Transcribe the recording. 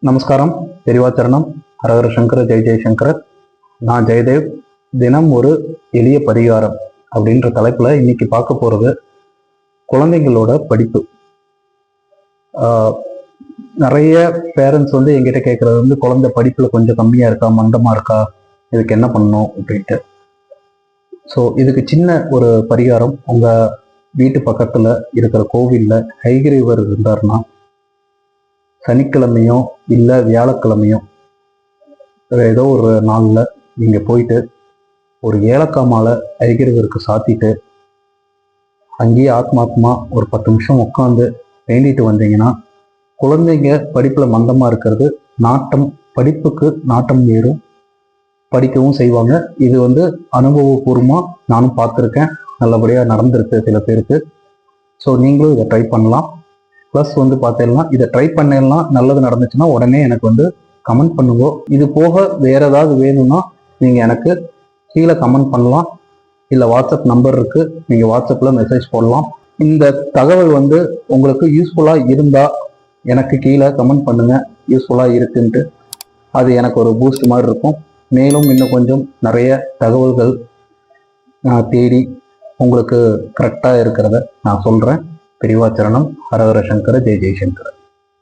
நமஸ்காரம். பெரிவாச்சரணம். ஹரஹர சங்கர ஜெய் ஜெய்சங்கர. நான் ஜெயதேவ். தினம் ஒரு எளிய பரிகாரம் அப்படின்ற தலைப்புல இன்னைக்கு பார்க்க போறது குழந்தைங்களோட படிப்பு. நிறைய பேரண்ட்ஸ் எங்கிட்ட கேட்கறது குழந்தை படிப்புல கொஞ்சம் கம்மியா இருக்கா, மந்தமா இருக்கா, இதுக்கு என்ன பண்ணணும் அப்படின்ட்டு. ஸோ இதுக்கு சின்ன ஒரு பரிகாரம். உங்க வீட்டு பக்கத்துல இருக்கிற கோவில்ல ஹைகிரீவர் இருந்தாருன்னா சனிக்கிழமையோ இல்லை வியாழக்கிழமையோ ஏதோ ஒரு நாளில் நீங்கள் போயிட்டு ஒரு ஏலக்காய் மாலை ஐகிரவருக்கு சாத்திட்டு அங்கேயே ஆத்மாத்மா ஒரு 10 நிமிஷம் உட்காந்து வேண்டிட்டு வந்தீங்கன்னா குழந்தைங்க படிப்பில் மந்தமாக இருக்கிறது படிப்புக்கு நாட்டம் ஏறும், படிக்கவும் செய்வாங்க. இது அனுபவபூர்வமாக நானும் பார்த்துருக்கேன், நல்லபடியாக நடந்திருக்கு சில பேருக்கு. ஸோ நீங்களும் இதை ட்ரை பண்ணலாம். ப்ளஸ் பார்த்தீங்கன்னா இதை ட்ரை பண்ணலாம், நல்லது நடந்துச்சுன்னா உடனே எனக்கு கமெண்ட் பண்ணுங்க. இது போக வேற ஏதாவது வேணும்னா நீங்கள் எனக்கு கீழே கமெண்ட் பண்ணலாம். இல்லை வாட்ஸ்அப் நம்பர் இருக்கு, நீங்கள் வாட்ஸ்அப்பில் மெசேஜ் போடலாம். இந்த தகவல் உங்களுக்கு யூஸ்ஃபுல்லாக இருந்தால் எனக்கு கீழே கமெண்ட் பண்ணுங்க, யூஸ்ஃபுல்லாக இருக்குன்ட்டு. அது எனக்கு ஒரு பூஸ்ட் மாதிரி இருக்கும். மேலும் இன்னும் கொஞ்சம் நிறைய தகவல்கள் நான் தேடி உங்களுக்கு கரெக்டாக இருக்கிறத நான் சொல்கிறேன். பெரிவாச்சரணம். ஹரஹர சங்கர ஜெய் ஜெய்சங்கர.